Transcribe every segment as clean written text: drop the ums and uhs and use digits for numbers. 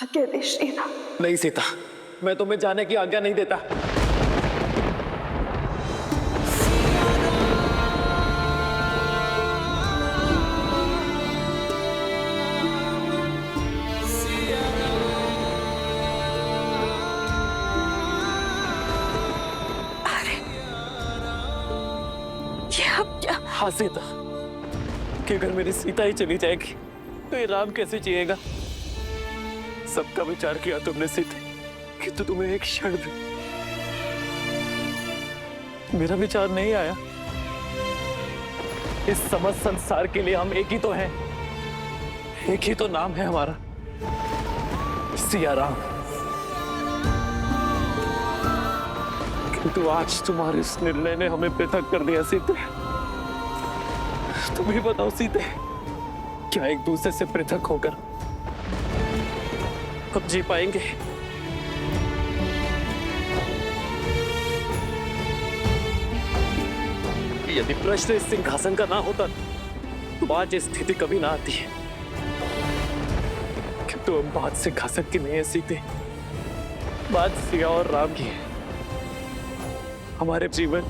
आज्ञा दे श्रीराम। नहीं सीता, मैं तुम्हें जाने की आज्ञा नहीं देता। हाँ सीता, कि अगर मेरी सीता ही चली जाएगी तो ये राम कैसे जिएगा? सबका विचार किया तुमने सीते, कि तुम्हें एक क्षण भी मेरा विचार नहीं आया। इस समस्त संसार के लिए हम एक ही तो हैं, एक ही तो नाम है हमारा, सिया राम। किंतु आज तुम्हारे इस निर्णय ने हमें पृथक कर दिया सीते। तुम ही बताओ सीते, क्या एक दूसरे से पृथक होकर अब जी पाएंगे? यदि प्रश्न इस सिंहासन का ना होता तो आज ये स्थिति कभी ना आती है। किंतु अब बात सिंहासन की नहीं है सीते, बात सिया और राम की है। हमारे जीवन,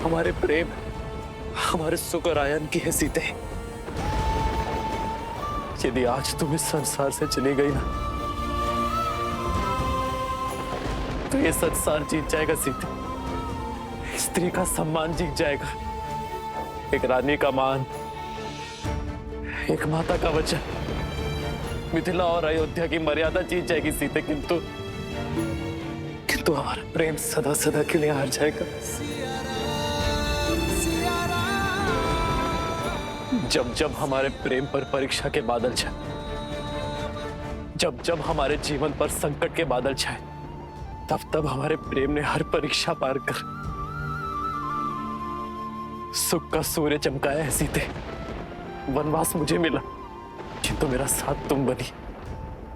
हमारे प्रेम, हमारे सुख और आयन की है सीते। यदि आज तुम इस संसार से चली गई ना तो ये संसार जीत जाएगा सीते, स्त्री का सम्मान जीत जाएगा, एक रानी का मान, एक माता का वचन, मिथिला और अयोध्या की मर्यादा जीत जाएगी सीते। किंतु हमारा प्रेम सदा सदा के लिए हार जाएगा। जब जब हमारे प्रेम पर परीक्षा के बादल छाए, जब जब हमारे जीवन पर संकट के बादल छाए, तब तब हमारे प्रेम ने हर परीक्षा पार कर सुख का सूर्य चमकाया है सीते। वनवास मुझे मिला, किंतु मेरा साथ तुम बनी।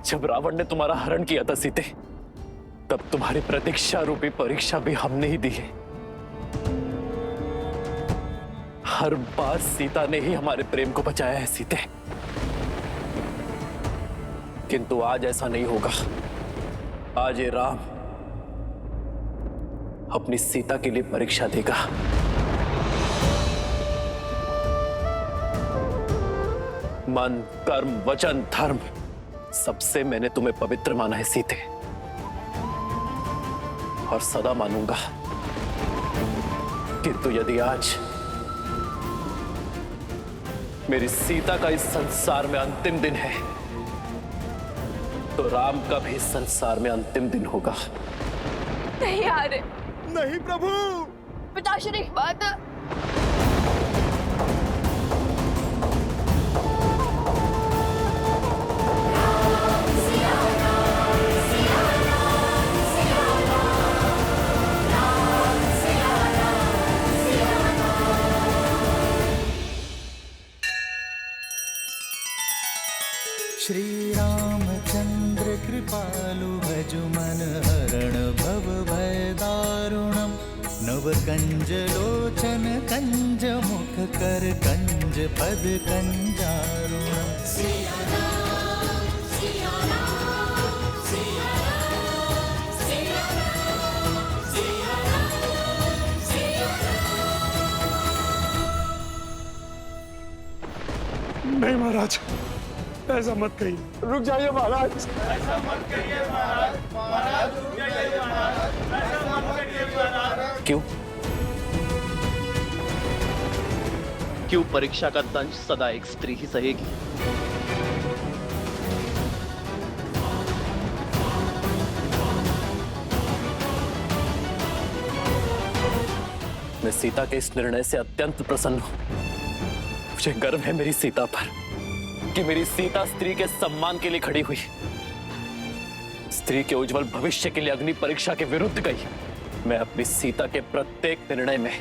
जब रावण ने तुम्हारा हरण किया था सीते, तब तुम्हारी प्रतीक्षा रूपी परीक्षा भी हमने ही दी है। हर बार सीता ने ही हमारे प्रेम को बचाया है सीते। किंतु आज ऐसा नहीं होगा। आज ये राम अपनी सीता के लिए परीक्षा देगा। मन, कर्म, वचन, धर्म, सबसे मैंने तुम्हें पवित्र माना है सीते, और सदा मानूंगा। किंतु यदि आज मेरी सीता का इस संसार में अंतिम दिन है, तो राम का भी इस संसार में अंतिम दिन होगा। नहीं आर्य, नहीं प्रभु। पिताश्री, बात श्री रामचंद्र कृपालु भजु मन हरण भव भय दारुणम। नव कंज लोचन कंज मुख कर कंज पद कंजारुणम। नहीं महाराज, ऐसा मत कहिए। रुक जाइए महाराज। ऐसा मत करिए महाराज। महाराज रुक जाइए महाराज। ऐसा मत करिए महाराज। क्यों? क्यों परीक्षा का दंश सदा एक स्त्री ही सहेगी? मैं सीता के इस निर्णय से अत्यंत प्रसन्न हूं। मुझे गर्व है मेरी सीता पर कि मेरी सीता स्त्री के सम्मान के लिए खड़ी हुई, स्त्री के उज्जवल भविष्य के लिए अग्नि परीक्षा के विरुद्ध गई। मैं अपनी सीता के प्रत्येक निर्णय में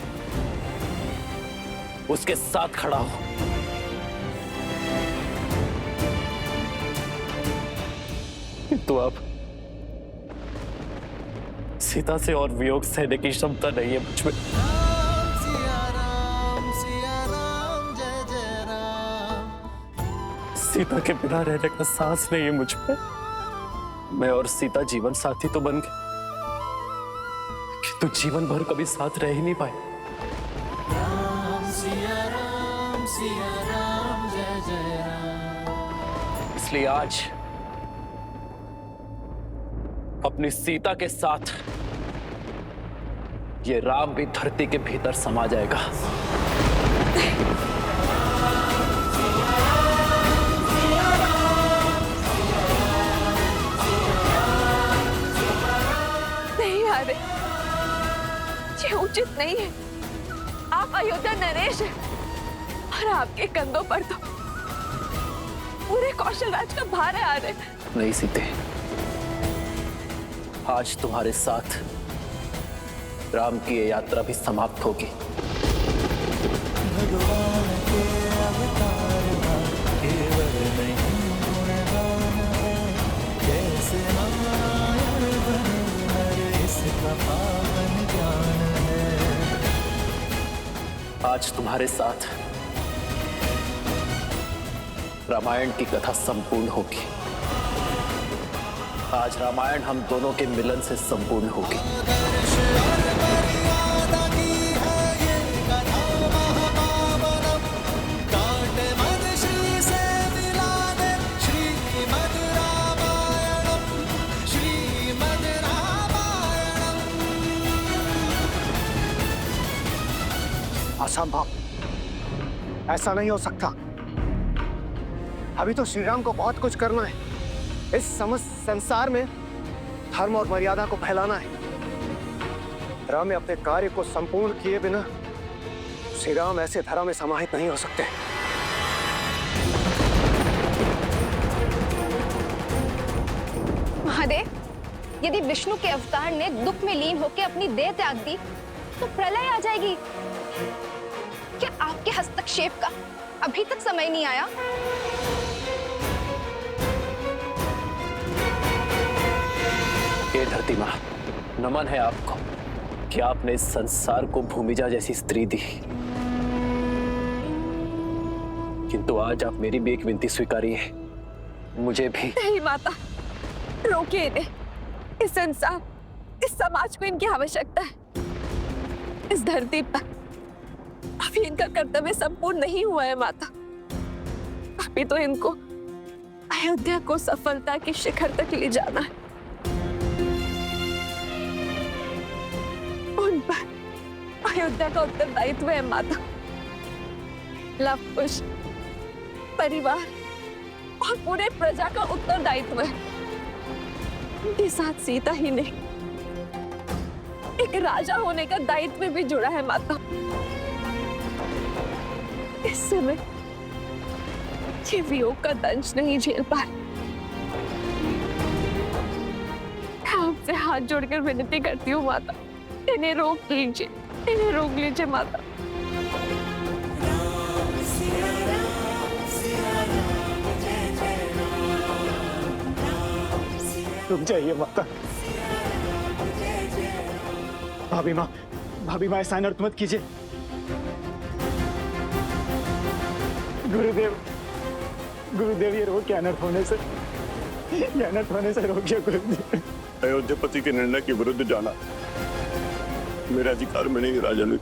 उसके साथ खड़ा हूं। किंतु अब सीता से और वियोग सहने की क्षमता नहीं है मुझ में। सीता के बिना रहने का सांस नहीं है मुझ पे। मैं और सीता जीवन साथी तो बन गए, किंतु जीवन भर कभी साथ रह ही नहीं पाए। सिया राम जय जय राम। इसलिए आज अपनी सीता के साथ ये राम भी धरती के भीतर समा जाएगा। नहीं यार, ये उचित नहीं है। आप अयोध्या नरेश हैं और आपके कंधों पर तो पूरे कौशल राज का भार है। आ रहे नहीं सीते, आज तुम्हारे साथ राम की ये यात्रा भी समाप्त होगी। भगवान के अवतार का केवल नहीं गुणगान है, जैसे नारायण बने नर इसका पावन ज्ञान है। आज तुम्हारे साथ रामायण की कथा संपूर्ण होगी। आज रामायण हम दोनों के मिलन से संपूर्ण होगी। असंभव, ऐसा नहीं हो सकता। अभी तो श्री राम को बहुत कुछ करना है। इस समस्त संसार में धर्म और मर्यादा को फैलाना है। राम अपने कार्य को संपूर्ण किए बिना श्री राम ऐसे धरा में समाहित नहीं हो सकते। महादेव, यदि विष्णु के अवतार ने दुख में लीन होकर अपनी देह त्याग दी तो प्रलय आ जाएगी। क्या आपके हस्तक्षेप का अभी तक समय नहीं आया? ये धरती माँ, नमन है आपको कि आपने इस संसार को भूमिजा जैसी स्त्री दी, किंतु आज आप मेरी भी एक विनती स्वीकारिए। मुझे भी। नहीं माता, रोकिए इन्हें। इस संसार, इस समाज को इनकी आवश्यकता है। इस धरती पर अभी इनका कर्तव्य संपूर्ण नहीं हुआ है माता। अभी तो इनको अयोध्या को सफलता के शिखर तक ले जाना है। उन पर अयोध्या का उत्तरदायित्व है माता। लव कुश, परिवार और पूरे प्रजा का उत्तरदायित्व है। उनके साथ सीता ही नहीं, एक राजा होने का दायित्व भी जुड़ा है माता। इस समय ये वियोग का दंश नहीं झेल पा रहे। आपसे हाथ जोड़कर विनती करती हूँ माता, इन्हें रोक लीजिए, इन्हें रोक लीजिए माता। रुक जाइए माता। भाभी माँ ऐसा अनर्थ मत कीजिए। गुरुदेव ये रोक, अनर्थ होने से रोकिए गुरुदेव। अयोध्यापति के निर्णय के विरुद्ध जाना मेरे अधिकार में नहीं राजन।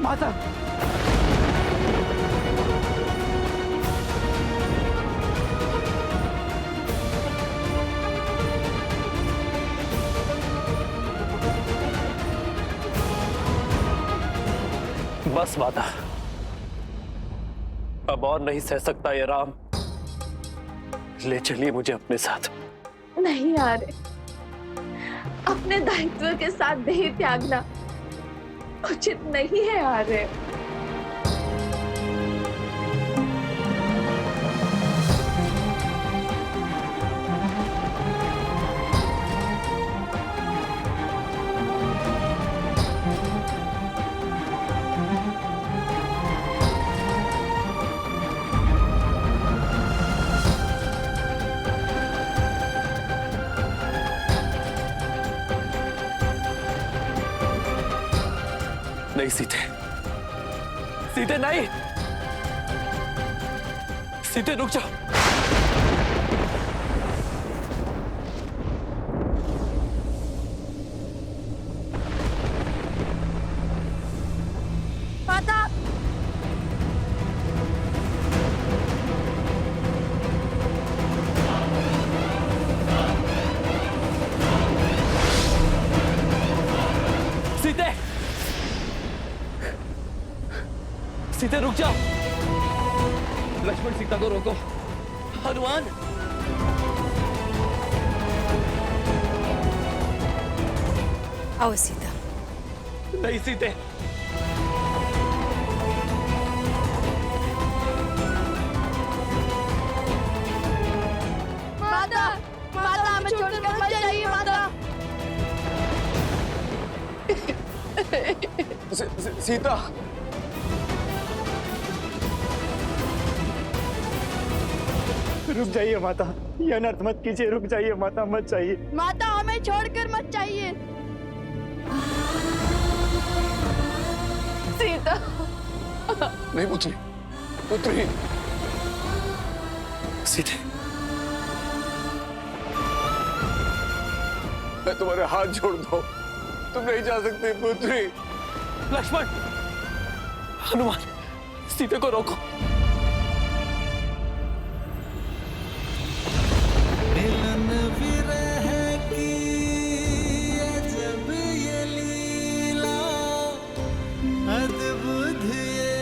माता बस माता, अब और नहीं सह सकता ये राम। ले चलिए मुझे अपने साथ। नहीं आ रहे, अपने दायित्व के साथ देह त्यागना उचित नहीं है। आ रहे नहीं सीते, सीते नहीं, सीते रुक जाओ। माता, सीते, सीते रुक जाओ। लक्ष्मण सीता को रोको। हनुमान, आओ सीता। नहीं सीते, माता, माता हमें छोड़कर मत जाइए माता। सीता, रुक जाइए माता, ये अनर्थ मत कीजिए, रुक जाइए माता, मत जाइए। माता हमें छोड़कर मत जाइए। सीता, नहीं पुत्री, पुत्री, सीते, मैं तुम्हारे हाथ जोड़ दो, तुम नहीं जा सकते पुत्री। लक्ष्मण, हनुमान, सीते को रोको। मिलन विरह की अजब ये लीला, अद्भुत ये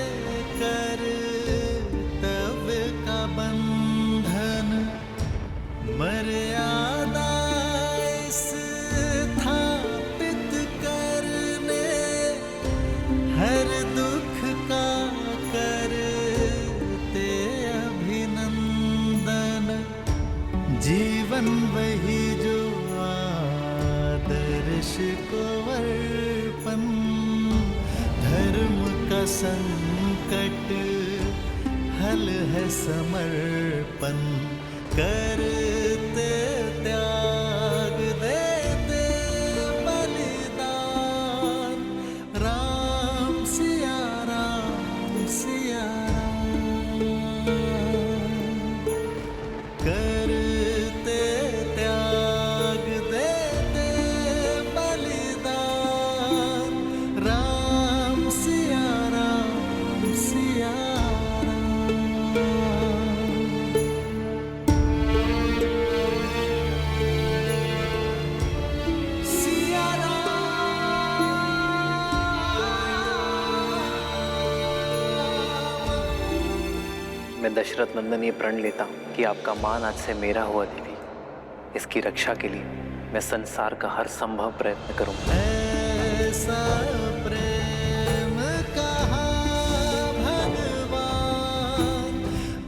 कर्तव्य का बंधन, मर्यादा स्थापित करने, हर दुख का करते अभिनंदन, जीवन वही जो आदर्श को अर्पण, धर्म का संकट हल है समर्पण, करते त्याग देते बलिदान, राम सिया राम सिया राम, करते त्याग देते बलिदान, राम सिया राम सिया राम। सिया राम। मैं दशरथ नंदन ये प्रण लेता हूँ कि आपका मान आज से मेरा हुआ देवी। इसकी रक्षा के लिए मैं संसार का हर संभव प्रयत्न करूंगा। ऐसा प्रेम कहा भगवान,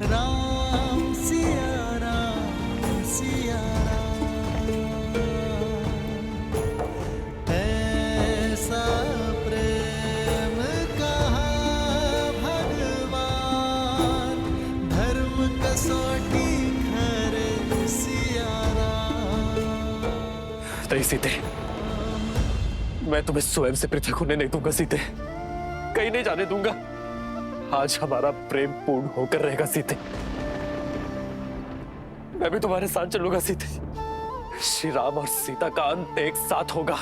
राम सिया राम सिया राम, ऐसा प्रेम कहा भगवान, धर्म कसौटी खरे सिया राम। नहीं सीते, मैं तुम्हें स्वयं से पृथक होने नहीं दूंगा सीते, कहीं नहीं जाने दूंगा। आज हमारा प्रेम पूर्ण होकर रहेगा सीते, मैं भी तुम्हारे साथ चलूंगा सीते। श्री राम और सीता का अंत एक साथ होगा।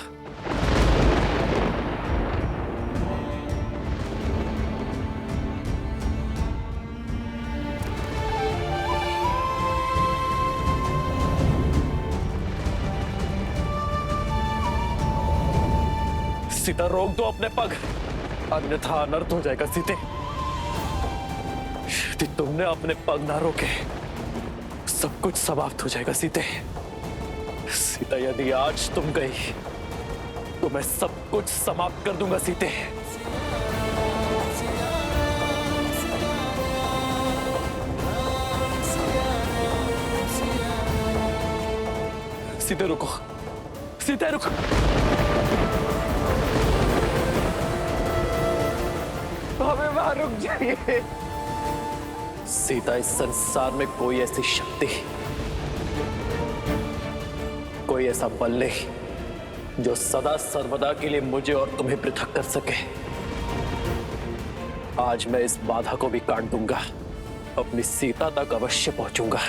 सीता रोक दो अपने पग, अन्यथा अनर्थ हो जाएगा सीते। यदि तुमने अपने पग ना रोके सब कुछ समाप्त हो जाएगा सीते। सीता यदि आज तुम गई तो मैं सब कुछ समाप्त कर दूंगा सीते। सीते रुको, सीते रुको। हमें वहां रुक जाइए। सीता, इस संसार में कोई ऐसी शक्ति, कोई ऐसा बल नहीं जो सदा सर्वदा के लिए मुझे और तुम्हें पृथक कर सके। आज मैं इस बाधा को भी काट दूंगा, अपनी सीता तक अवश्य पहुंचूंगा।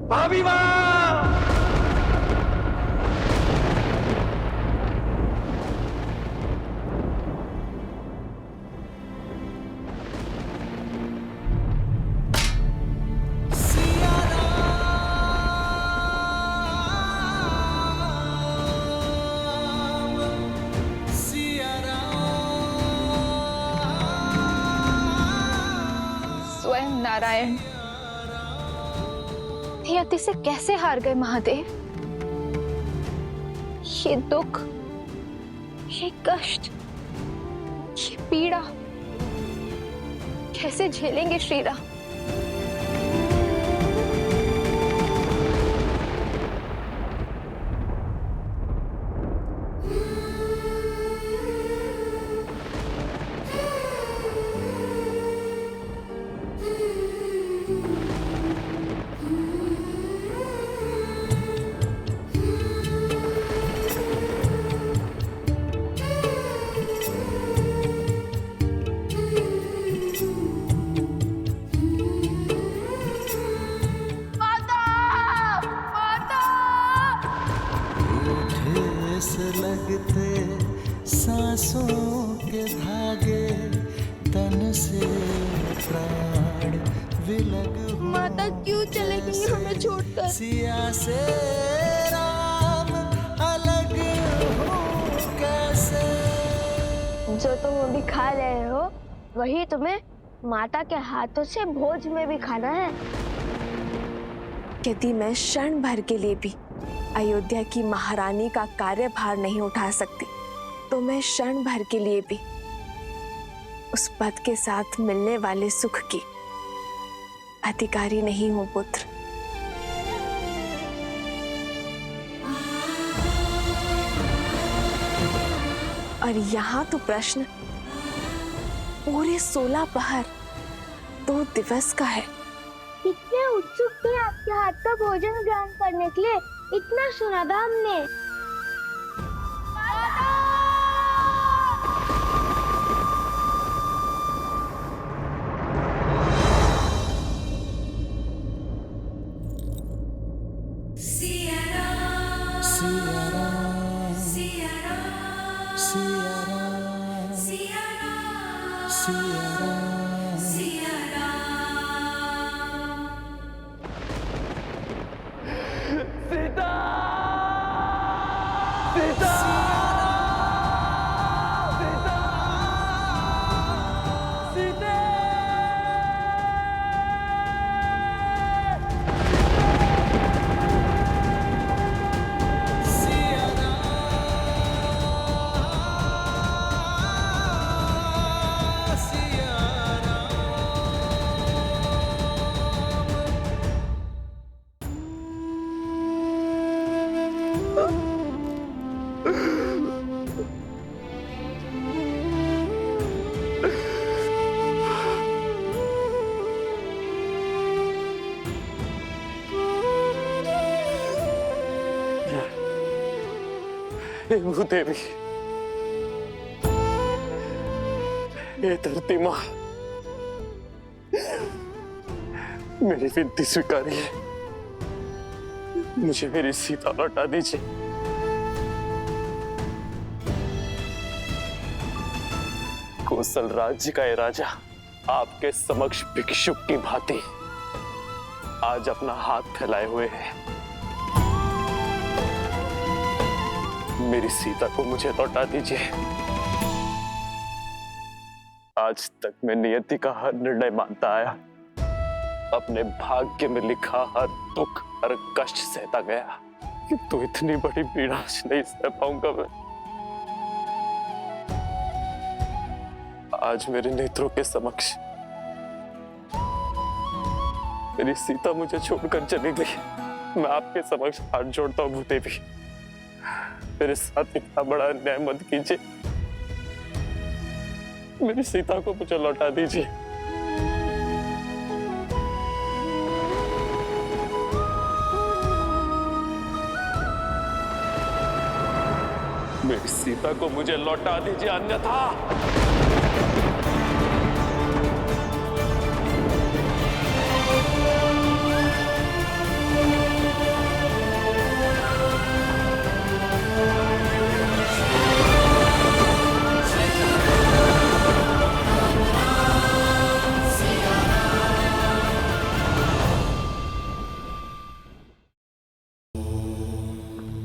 भाभी माँ! स्वयं नारायण नियति से कैसे हार गए महादेव? ये दुख, ये कष्ट, ये पीड़ा कैसे झेलेंगे श्री राम? लगते सांसों के धागे तन से प्राण विलग हो। माता क्यों चले गई हमें छोड़कर? सिया से राम अलग हो कैसे? जो तुम अभी खा रहे हो वही तुम्हें माता के हाथों से भोज में भी खाना है। यदि मैं क्षण भर के लिए भी अयोध्या की महारानी का कार्यभार नहीं उठा सकती, तो मैं क्षण भर के लिए भी उस पद के साथ मिलने वाले सुख की अधिकारी नहीं हूं पुत्र। और यहाँ तो प्रश्न पूरे 16 पहर 2 दिवस का है। कितने उत्सुक थे आपके हाथ का भोजन ग्रहण करने के लिए, इतना सुना था हमने। सिया राम सिया राम सिया राम सिया राम सिया राम सिया राम सिया राम। सीता! सीता! सीता! सीता! देवी, ये धरती माँ, मेरी विनती स्वीकारिए, मुझे मेरी सीता लौटा दीजिए। कौशल राज्य का ये राजा आपके समक्ष भिक्षुक की भांति आज अपना हाथ फैलाए हुए हैं। मेरी सीता को मुझे लौटा दीजिए। आज तक मैं नियति का हर निर्णय मानता आया, अपने भाग्य में लिखा हर दुख हर कष्ट सहता गया, किंतु इतनी बड़ी पीड़ा नहीं सह पाऊंगा मैं। आज मेरे नेत्रों के समक्ष मेरी सीता मुझे छोड़कर चली गई। मैं आपके समक्ष हाथ जोड़ता हूँ भूदेवी, मेरे साथ इतना बड़ा अन्याय मत कीजिए। मेरी सीता को मुझे लौटा दीजिए। मेरी सीता को मुझे लौटा दीजिए, अन्यथा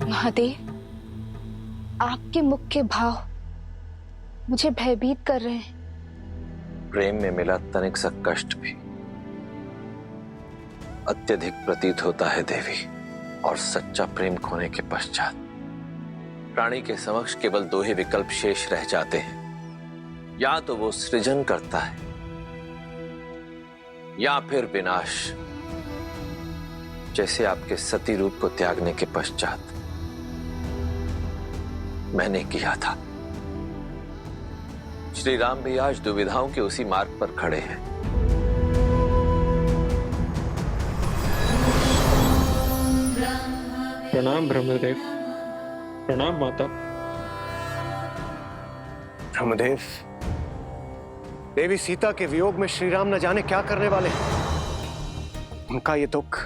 महादेव, आपके मुख के भाव मुझे भयभीत कर रहे हैं। प्रेम में मिला तनिक सा कष्ट भी अत्यधिक प्रतीत होता है देवी, और सच्चा प्रेम खोने के पश्चात प्राणी के समक्ष केवल दो ही विकल्प शेष रह जाते हैं, या तो वो सृजन करता है या फिर विनाश, जैसे आपके सती रूप को त्यागने के पश्चात मैंने किया था। श्री राम भी आज दुविधाओं के उसी मार्ग पर खड़े हैं। प्रणाम ब्रह्मदेव। प्रणाम माता। ब्रह्मदेव, देवी सीता के वियोग में श्री राम न जाने क्या करने वाले हैं। उनका ये दुख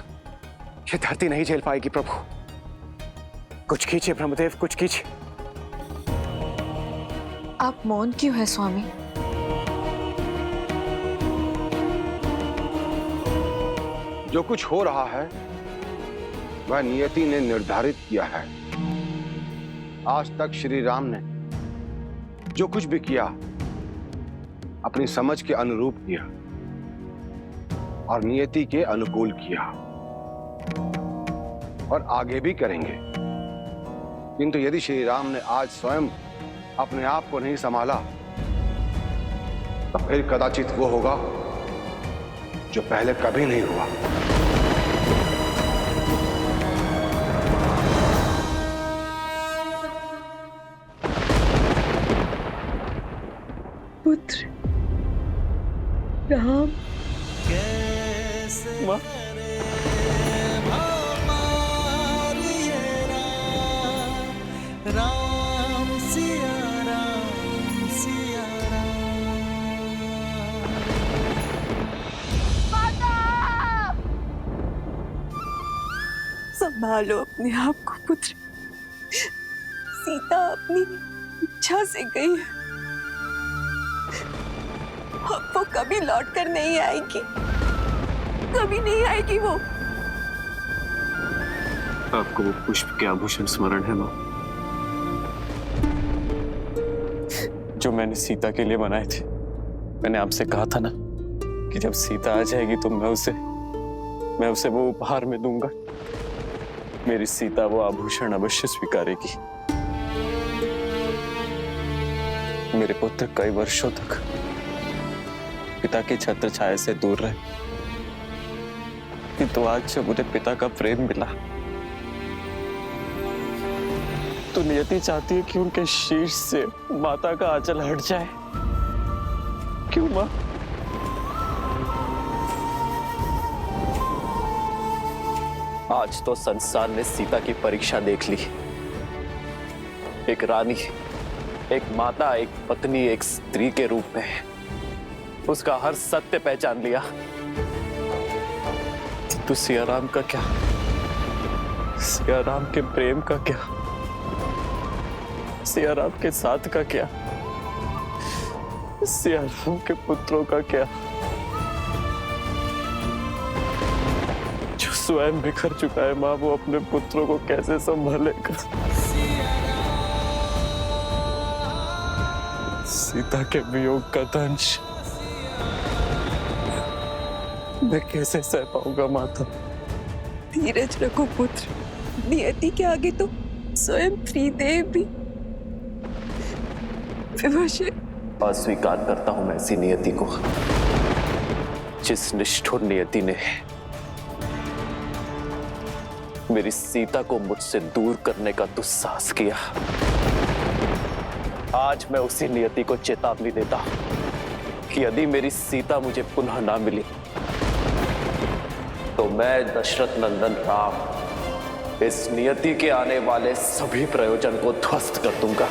ये धरती नहीं झेल पाएगी प्रभु। कुछ कीजिए ब्रह्मदेव, कुछ कीजिए। आप मौन क्यों है स्वामी? जो कुछ हो रहा है वह नियति ने निर्धारित किया है। आज तक श्री राम ने जो कुछ भी किया अपनी समझ के अनुरूप किया और नियति के अनुकूल किया, और आगे भी करेंगे। किंतु यदि श्री राम ने आज स्वयं अपने आप को नहीं संभाला तो फिर कदाचित वो होगा जो पहले कभी नहीं हुआ। पुत्र राम। माँ, राम सिया राम सिया संभालो अपने आप को पुत्र। सीता अपनी इच्छा से गई है, अब वो कभी लौट कर नहीं आएगी, कभी नहीं आएगी वो। आपको वो पुष्प के आभूषण स्मरण है माँ, जो मैंने सीता के लिए बनाए थे? मैंने आपसे कहा था ना कि जब सीता आ जाएगी तो मैं उसे वो उपहार में दूंगा। मेरी सीता वो आभूषण अवश्य स्वीकारेगी। मेरे पुत्र कई वर्षों तक पिता की छत्र छाया से दूर रहे, किंतु आज जब उन्हें पिता का प्रेम मिला तो नियति चाहती है कि उनके शीर्ष से माता का आंचल हट जाए। क्यों मां? आज तो संसार ने सीता की परीक्षा देख ली। एक रानी, एक माता, एक पत्नी, एक स्त्री के रूप में उसका हर सत्य पहचान लिया। तो सिया राम का क्या? सिया राम के प्रेम का क्या? सिया राम के साथ का क्या? सिया राम के पुत्रों का क्या? स्वयं बिखर चुका है माँ, वो अपने पुत्रों को कैसे संभालेगा? सीता के वियोग का दंश मैं कैसे सह पाऊंगा माता? धीरज रखो पुत्र, नियति के आगे तो स्वयं त्रिदेव भी विवश है। अस्वीकार करता हूं मैं ऐसी नियति को, जिस निष्ठुर नियति ने मेरी सीता को मुझसे दूर करने का दुस्साहस किया। आज मैं उसी नियति को चेतावनी देता हूं कि यदि मेरी सीता मुझे पुनः ना मिली तो मैं दशरथ नंदन राम इस नियति के आने वाले सभी प्रयोजन को ध्वस्त कर दूंगा।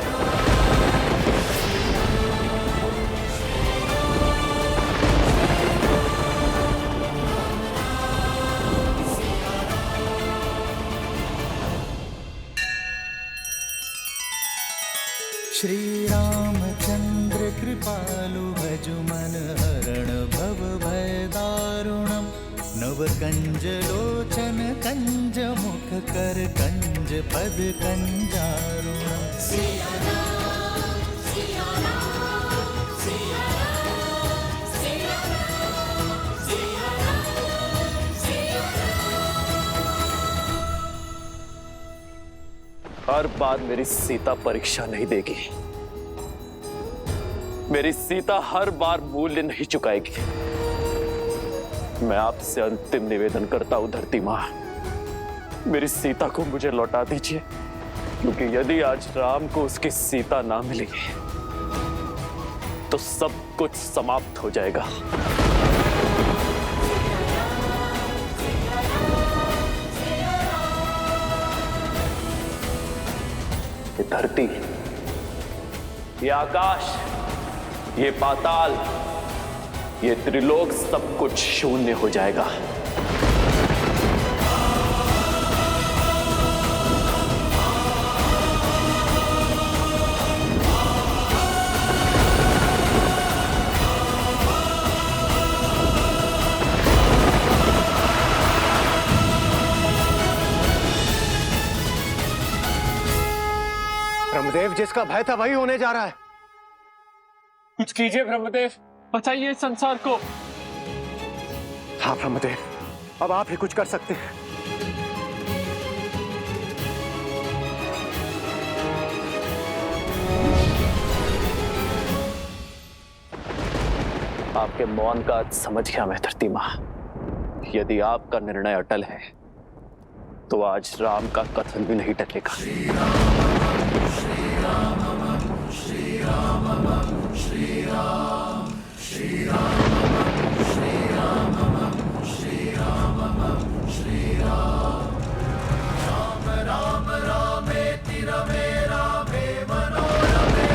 श्री रामचंद्र कृपालु भजु मन हरण भव भय दारुणम नव कंज लोचन कंज मुख कर कंज पद कंजारुणम। हर बार मेरी सीता परीक्षा नहीं देगी, मेरी सीता हर बार मूल्य नहीं चुकाएगी। मैं आपसे अंतिम निवेदन करता हूं धरती मां, मेरी सीता को मुझे लौटा दीजिए, क्योंकि यदि आज राम को उसकी सीता ना मिलेगी तो सब कुछ समाप्त हो जाएगा। ये धरती, ये आकाश, ये पाताल, ये त्रिलोक सब कुछ शून्य हो जाएगा। ब्रह्मदेव, जिसका भय था वही होने जा रहा है। कुछ कीजिए ब्रह्मदेव, बचाइए संसार को। हाँ ब्रह्मदेव, अब आप ही कुछ कर सकते हैं। आपके मौन का अर्थ समझ गया मैं धरती मां। यदि आपका निर्णय अटल है तो आज राम का कथन भी नहीं टलेगा। श्री राम श्री राम श्री राम श्री राम श्री राम श्री राम श्री राम श्री राम राम राम रामेति रमे रामे मनोरमे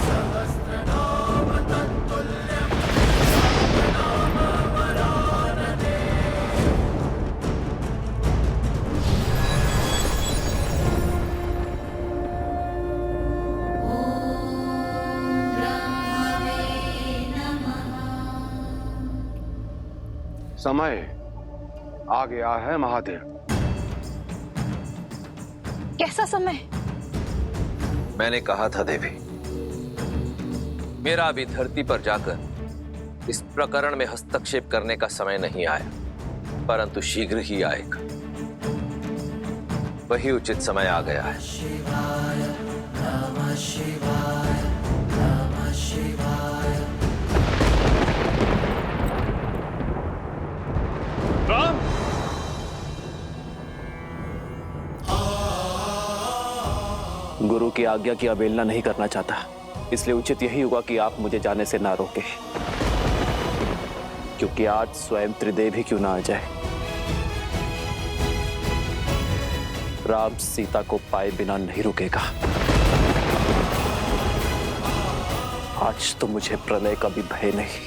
सहस्रनाम तत्तुल्यं राम नाम वरानने। समय आ गया है महादेव। कैसा समय? मैंने कहा था देवी, मेरा अभी धरती पर जाकर इस प्रकरण में हस्तक्षेप करने का समय नहीं आया, परंतु शीघ्र ही आएगा। वही उचित समय आ गया है। शिवाय नमः शिवाय नमः शिवाय। राम, गुरु की आज्ञा की अवहेलना नहीं करना चाहता, इसलिए उचित यही होगा कि आप मुझे जाने से ना रोकें, क्योंकि आज स्वयं त्रिदेव ही क्यों ना आ जाए। राम सीता को पाए बिना नहीं रुकेगा। आज तो मुझे प्रलय का भी भय नहीं।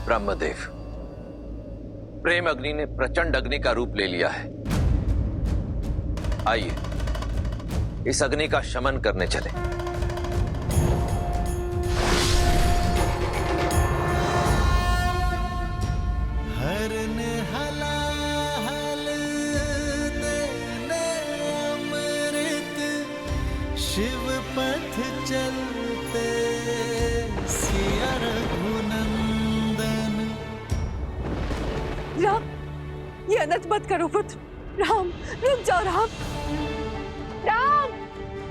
ब्रह्मदेव, प्रेम अग्नि ने प्रचंड अग्नि का रूप ले लिया है। आइए इस अग्नि का शमन करने चले। हरने हलाहल देने अमृत, शिव पथ चलते सिया रघुनंदन। राम, ये अनर्थ मत करो पुत्र। राम, रुक जाओ राम। राम,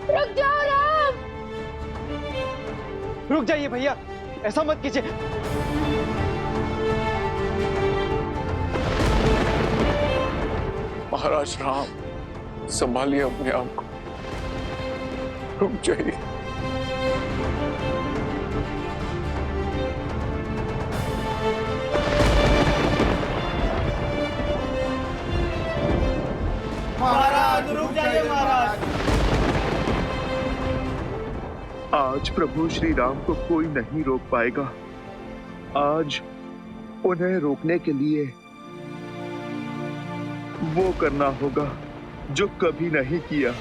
रुक जाओ राम। रुक जाइए भैया, ऐसा मत कीजिए। महाराज राम, संभालिए अपने आप को, रुक जाइए। महाराज रुक जाइए महाराज। आज प्रभु श्री राम को कोई नहीं रोक पाएगा। आज उन्हें रोकने के लिए वो करना होगा जो कभी नहीं किया।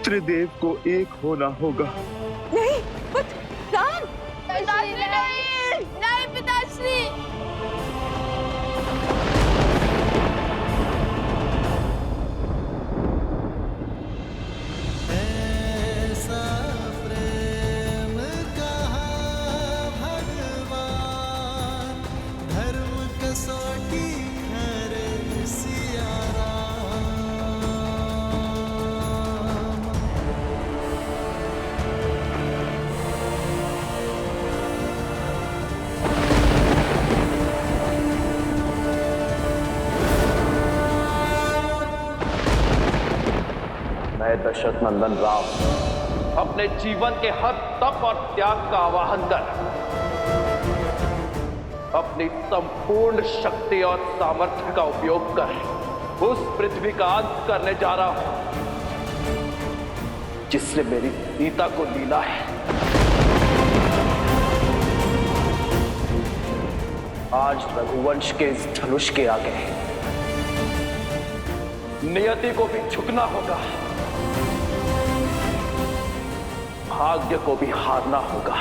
त्रिदेव को एक होना होगा। नहीं पुत्र, राम। पिताश्री नहीं, नहीं पिताश्री। ऐसा प्रेम कहा भगवान, धर्म कसौटी करे सिया राम। मैं दशरथ नंदन राम अपने जीवन के हर तप और त्याग का आवाहन कर अपनी संपूर्ण शक्ति और सामर्थ्य का उपयोग कर उस पृथ्वी का अंत करने जा रहा हूं जिसने मेरी सीता को लीला है। आज रघुवंश के इस धनुष के आगे नियति को भी झुकना होगा, भाग्य को भी हारना होगा।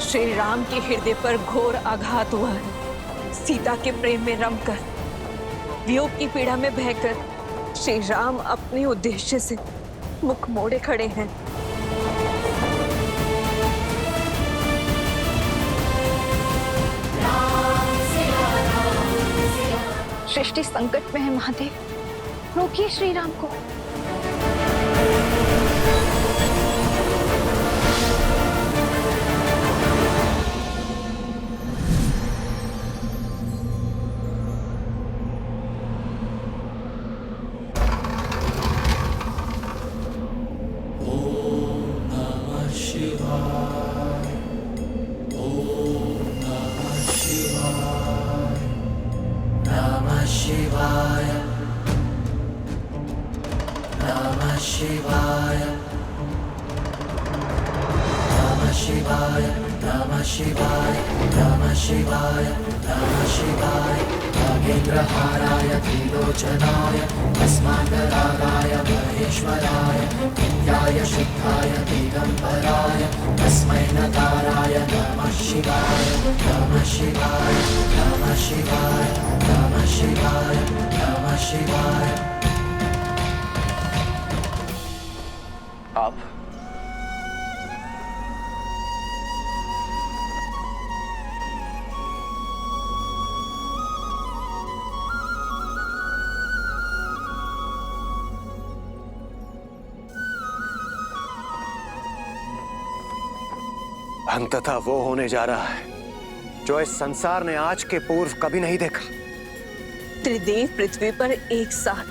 श्री राम के हृदय पर घोर आघात हुआ है। सीता के प्रेम में रमकर, वियोग की पीड़ा में बहकर श्री राम अपने उद्देश्य से मुख मोड़े खड़े हैं। सृष्टि संकट में है महादेव, रोकिए श्री राम को। शिवाय नमः शिवाय नमः शिवाय नमः शिवाय नमः शिवाय नमः शिवाय नागेन्द्रहाराय त्रिलोचनाय तस्मान्तरागाय महेश्वराय नित्याय शुद्धाय दिगम्बराय तस्मै नकाराय नमः शिवाय नमः शिवाय नमः शिवाय नमः शिवाय नमः शिवाय। आप अंततः वो होने जा रहा है जो इस संसार ने आज के पूर्व कभी नहीं देखा। त्रिदेव पृथ्वी पर एक साथ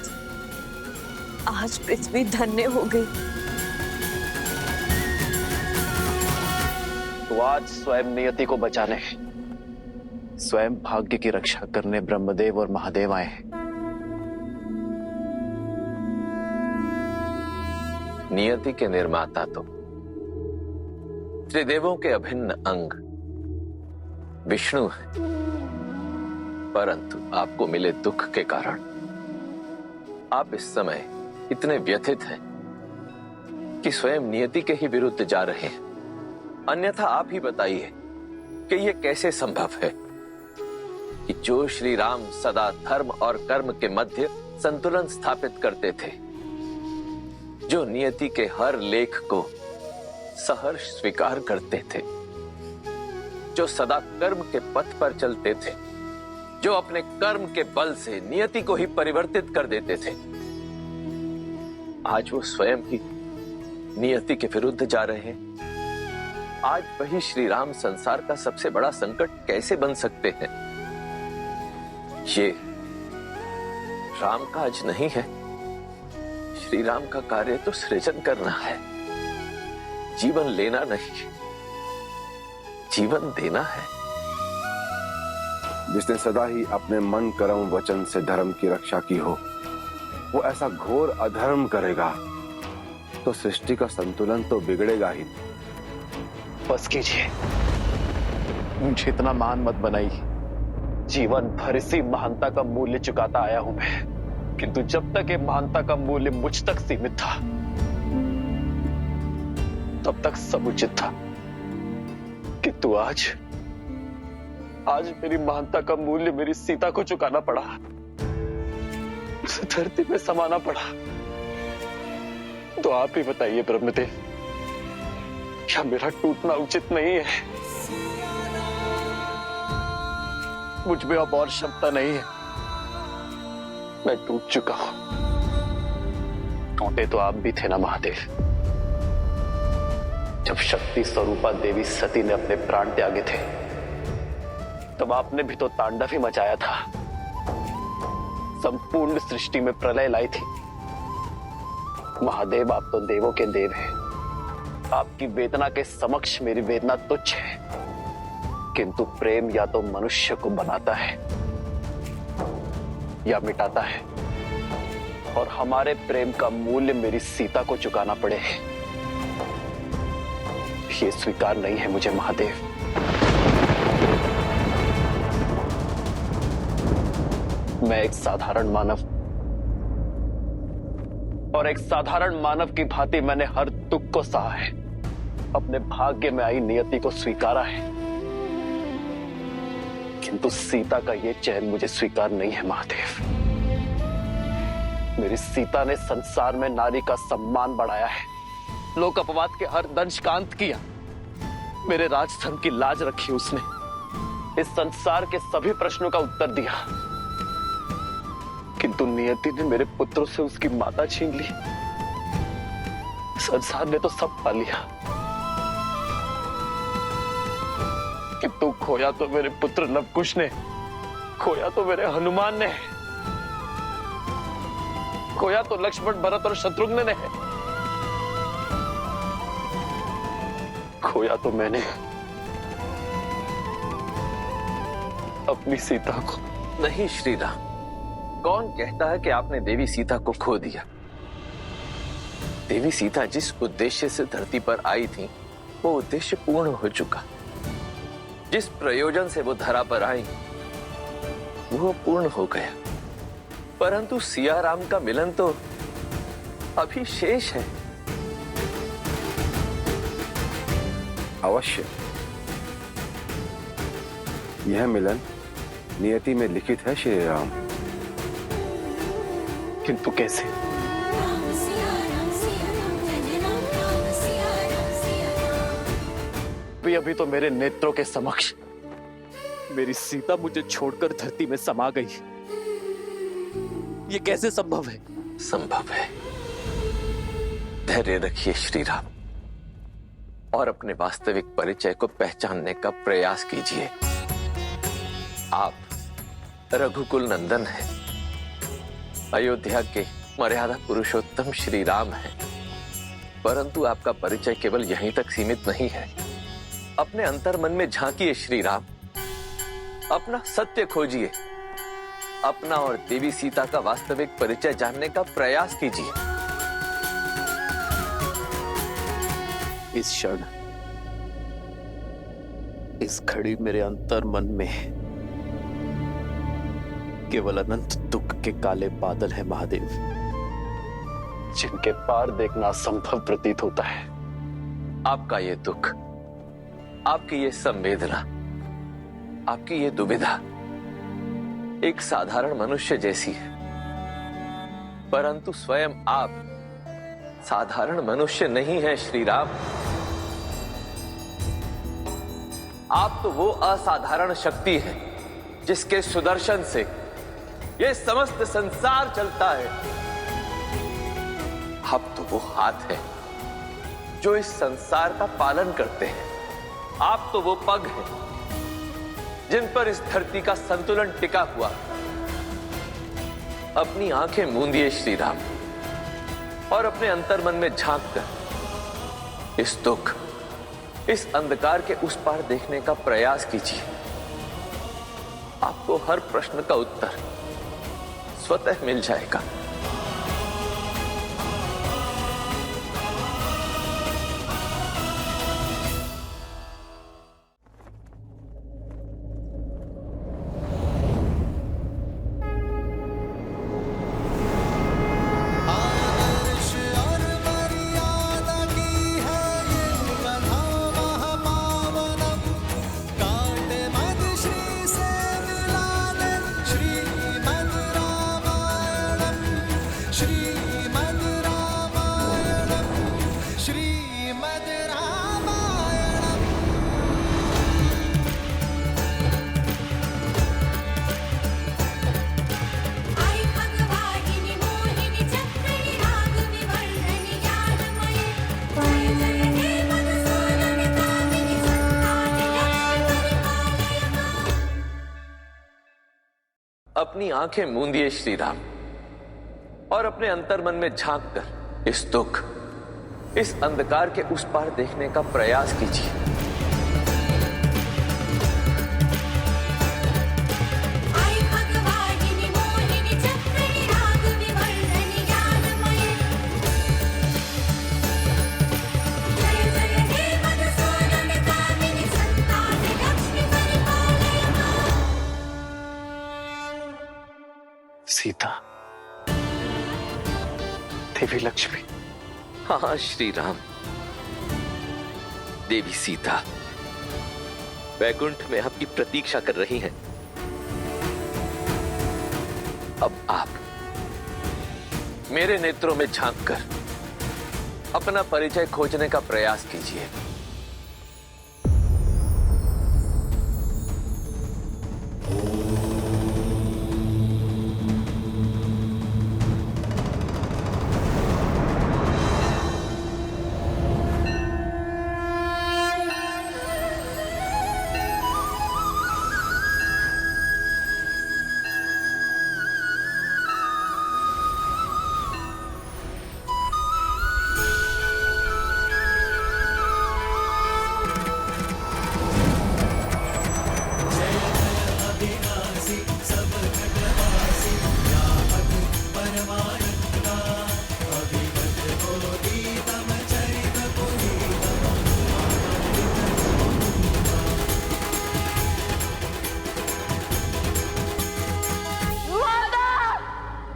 आज पृथ्वी धन्य हो गई। तो आज स्वयं नियति को बचाने, स्वयं भाग्य की रक्षा करने ब्रह्मदेव और महादेव आए हैं। नियति के निर्माता तो त्रिदेवों के अभिन्न अंग विष्णु है, परंतु आपको मिले दुख के कारण आप इस समय इतने व्यथित हैं कि स्वयं नियति के ही विरुद्ध जा रहे हैं। अन्यथा आप ही बताइए कि यह कैसे संभव है कि जो श्री राम सदा धर्म और कर्म के मध्य संतुलन स्थापित करते थे, जो नियति के हर लेख को सहर्ष स्वीकार करते थे, जो सदा कर्म के पथ पर चलते थे, जो अपने कर्म के बल से नियति को ही परिवर्तित कर देते थे, आज वो स्वयं ही नियति के विरुद्ध जा रहे हैं। आज वही श्री राम संसार का सबसे बड़ा संकट कैसे बन सकते हैं? ये राम काज नहीं है। श्री राम का कार्य तो सृजन करना है, जीवन लेना नहीं, जीवन देना है। जिसने सदा ही अपने मन कर्म वचन से धर्म की रक्षा की हो, वो ऐसा घोर अधर्म करेगा तो सृष्टि का संतुलन तो बिगड़ेगा ही। बस कीजिए, मुझे इतना महान मत बनाइए। जीवन भर इसी महानता का मूल्य चुकाता आया हूं मैं, किंतु जब तक ये महानता का मूल्य मुझ तक सीमित था, तब तक सब उचित था। किंतु आज मेरी महानता का मूल्य मेरी सीता को चुकाना पड़ा, उसे धरती में समाना पड़ा। तो आप ही बताइए ब्रह्मदेव, क्या मेरा टूटना उचित नहीं है? मुझ में अब और क्षमता नहीं है, मैं टूट चुका हूं। टूटे तो आप भी थे ना महादेव, जब शक्ति स्वरूपा देवी सती ने अपने प्राण त्यागे थे, तब आपने भी तो तांडव ही मचाया था, संपूर्ण सृष्टि में प्रलय लाई थी। महादेव, आप तो देवों के देव हैं, आपकी वेदना के समक्ष मेरी वेदना तुच्छ है। किंतु प्रेम या तो मनुष्य को बनाता है या मिटाता है, और हमारे प्रेम का मूल्य मेरी सीता को चुकाना पड़े, ये स्वीकार नहीं है मुझे महादेव। मैं एक साधारण मानव, और एक साधारण मानव की भांति मैंने हर दुख को सहा है, अपने भाग्य में आई नियति को स्वीकारा है, किंतु सीता का यह चैन मुझे स्वीकार नहीं है महादेव। मेरी सीता ने संसार में नारी का सम्मान बढ़ाया है, लोक अपवाद के हर दंश का अंत किया, मेरे राजधर्म की लाज रखी उसने, इस संसार के सभी प्रश्नों का उत्तर दिया। किंतु नियति ने मेरे पुत्रों से उसकी माता छीन ली, संसार ने तो सब पा लिया, किंतु खोया तो मेरे पुत्र लवकुश ने, खोया तो मेरे हनुमान ने, खोया तो लक्ष्मण, भरत और शत्रुघ्न ने, खोया तो मैंने अपनी सीता को। नहीं श्री राम, कौन कहता है कि आपने देवी सीता को खो दिया? देवी सीता जिस उद्देश्य से धरती पर आई थी, वो उद्देश्य पूर्ण हो चुका। जिस प्रयोजन से वो धरा पर आई, वो पूर्ण हो गया। परंतु सिया राम का मिलन तो अभी शेष है। अवश्य, यह मिलन नियति में लिखित है श्री राम। किंतु कैसे? अभी तो मेरे नेत्रों के समक्ष मेरी सीता मुझे छोड़कर धरती में समा गई। ये कैसे संभव है? संभव है। धैर्य रखिए श्री राम, और अपने वास्तविक परिचय को पहचानने का प्रयास कीजिए। आप रघुकुल नंदन हैं, अयोध्या के मर्यादा पुरुषोत्तम श्री राम है, परंतु आपका परिचय केवल यहीं तक सीमित नहीं है। अपने अंतर मन में झांकिए श्री राम, अपना सत्य खोजिए, अपना और देवी सीता का वास्तविक परिचय जानने का प्रयास कीजिए। इस क्षण, इस घड़ी मेरे अंतर मन में केवल अनंत दुख के काले बादल हैं महादेव, जिनके पार देखना असंभव प्रतीत होता है। आपका ये दुख, आपकी ये संवेदना, आपकी ये दुविधा एक साधारण मनुष्य जैसी है, परंतु स्वयं आप साधारण मनुष्य नहीं हैं श्री राम। आप तो वो असाधारण शक्ति है जिसके सुदर्शन से ये समस्त संसार चलता है। आप तो वो हाथ है जो इस संसार का पालन करते हैं। आप तो वो पग हैं जिन पर इस धरती का संतुलन टिका हुआ। अपनी आंखें मूंदिए श्री राम और अपने अंतर्मन में झांक कर इस दुख, इस अंधकार के उस पार देखने का प्रयास कीजिए। आपको हर प्रश्न का उत्तर स्वतः मिल जाएगा। अपनी आंखें मूंदिए श्री राम और अपने अंतर्मन में झांक कर इस दुख, इस अंधकार के उस पार देखने का प्रयास कीजिए। सीता, देवी लक्ष्मी। हाँ श्री राम, देवी सीता वैकुंठ में आपकी प्रतीक्षा कर रही हैं। अब आप मेरे नेत्रों में झांककर अपना परिचय खोजने का प्रयास कीजिए।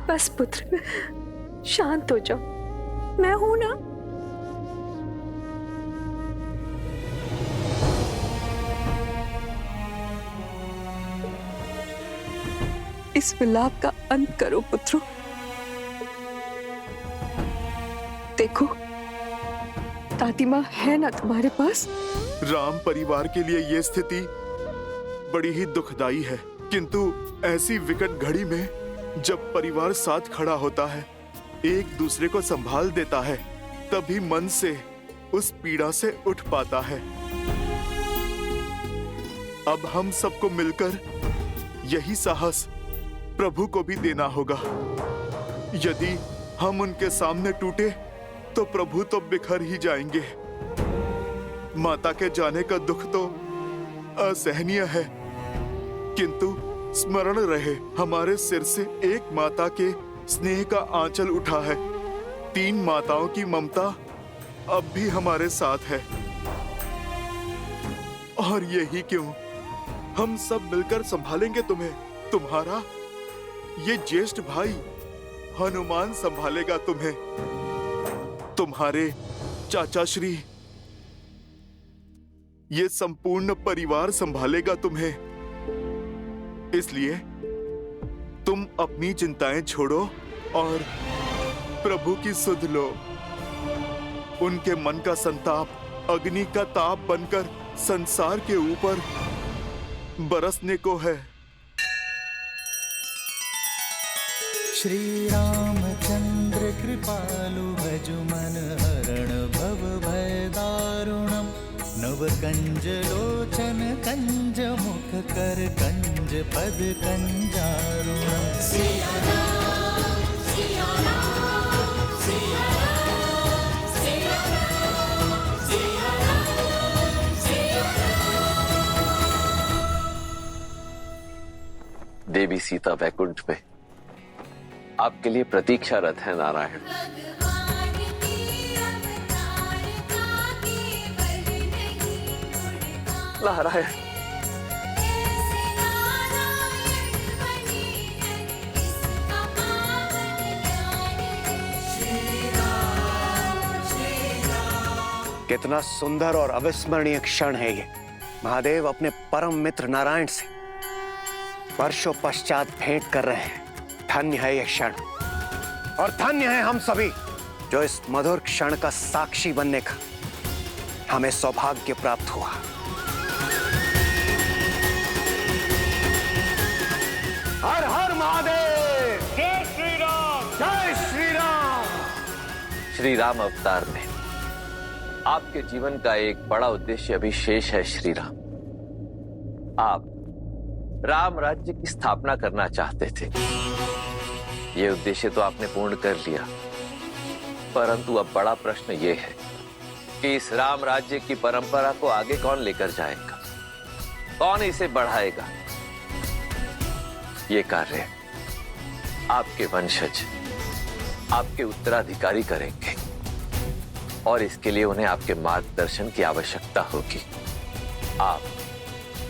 बस पुत्र, शांत हो जाओ, मैं हूं ना। इस विलाप का अंत करो पुत्रों। देखो, दादी माँ है ना तुम्हारे पास। राम परिवार के लिए यह स्थिति बड़ी ही दुखदाई है, किंतु ऐसी विकट घड़ी में जब परिवार साथ खड़ा होता है, एक दूसरे को संभाल देता है, तभी मन से उस पीड़ा से उठ पाता है। अब हम सबको मिलकर यही साहस प्रभु को भी देना होगा। यदि हम उनके सामने टूटे तो प्रभु तो बिखर ही जाएंगे। माता के जाने का दुख तो असहनीय है, किंतु स्मरण रहे हमारे सिर से एक माता के स्नेह का आंचल उठा है। 3 माताओं की ममता अब भी हमारे साथ है। और यही क्यों, हम सब मिलकर संभालेंगे तुम्हें। तुम्हारा ये ज्येष्ठ भाई हनुमान संभालेगा तुम्हें। तुम्हारे चाचा श्री ये संपूर्ण परिवार संभालेगा तुम्हें। इसलिए तुम अपनी चिंताएं छोड़ो और प्रभु की सुध लो। उनके मन का संताप अग्नि का ताप बनकर संसार के ऊपर बरसने को है। श्री रामचंद्र कृपालु भजु मन हरण भव भय दारुणम। नव कंज लोचन कंज मुख कर कंज पद कंजारुणम। सिया राम, सिया राम, सिया राम, सिया राम, सिया राम, सिया राम। देवी सीता वैकुंठ में आपके लिए प्रतीक्षारत है नारायण। नारायण, कितना सुंदर और अविस्मरणीय क्षण है ये। महादेव अपने परम मित्र नारायण से वर्षों पश्चात भेंट कर रहे हैं। धन्य है ये क्षण, और धन्य है हम सभी जो इस मधुर क्षण का साक्षी बनने का हमें सौभाग्य प्राप्त हुआ। हर हर महादेव, जय श्री राम, जय श्री राम। श्री राम अवतार में आपके जीवन का एक बड़ा उद्देश्य अभी शेष है। श्री राम, आप राम राज्य की स्थापना करना चाहते थे। ये उद्देश्य तो आपने पूर्ण कर लिया, परंतु अब बड़ा प्रश्न ये है कि इस राम राज्य की परंपरा को आगे कौन लेकर जाएगा, कौन इसे बढ़ाएगा। ये कार्य आपके वंशज, आपके उत्तराधिकारी करेंगे, और इसके लिए उन्हें आपके मार्गदर्शन की आवश्यकता होगी। आप